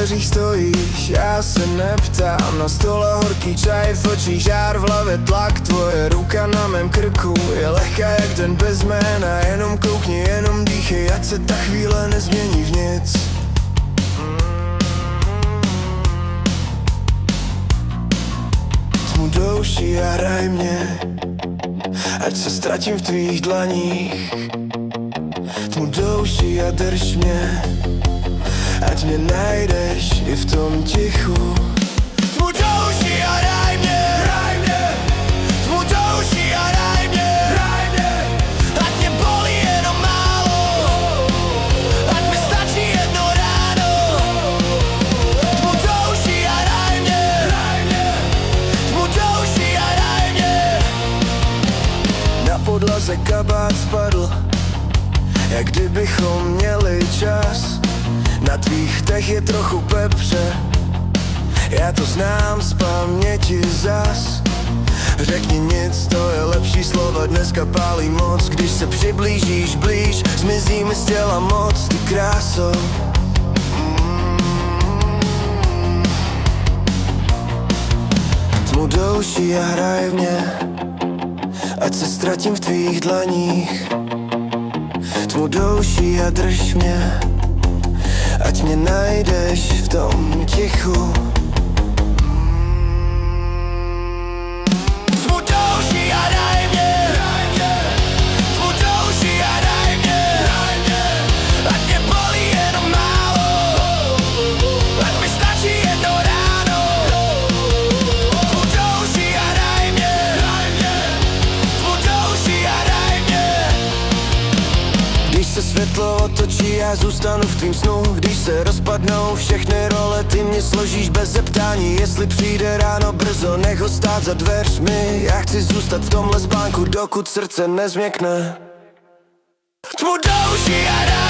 dveřích stojíš, já se neptám. Na stole horký čaj, v očích žár, v hlavě tlak. Tvoje ruka na mém krku je lehká jak den bez jména. Jenom koukni, jenom dýchej, ať se ta chvíle nezmění v nic. Tmu douší a hraj mě, ať se ztratím v tvých dlaních. Tmu douší a drž mě, ať mě najdeš i v tom tichu. Tmu douší a hraj mě, tmu douší a hraj mě, ať mě bolí jenom málo, ať mi stačí jedno ráno. Tmu douší a hraj mě, tmu douší a hraj mě. Na podlaze kabát spadl, jak kdybychom měli čas. Na tvých tech je trochu pepře, já to znám z paměti zas. Řekni nic, to je lepší slova, dneska pálí moc. Když se přiblížíš blíž, zmizí mi z těla moc, ty kráso. Tmu douší a hraj v mě, ať se ztratím v tvých dlaních. Tmu douší a drž mě, ať mě najdeš v tom tichu. Tmu douší a hraj mě, tmu douší a hraj mě, ať mě bolí jenom málo, ať mi stačí jedno ráno. Tmu douší a hraj mě, tmu douší a hraj mě. Když se světlo otočí, já zůstanu v tvým snu. Když se rozpadnou všechny role, ty mě složíš bez zeptání. Jestli přijde ráno brzo, nech ho stát za dveřmi. Já chci zůstat v tomhle spánku, dokud srdce nezměkne. Tmu douší a hraj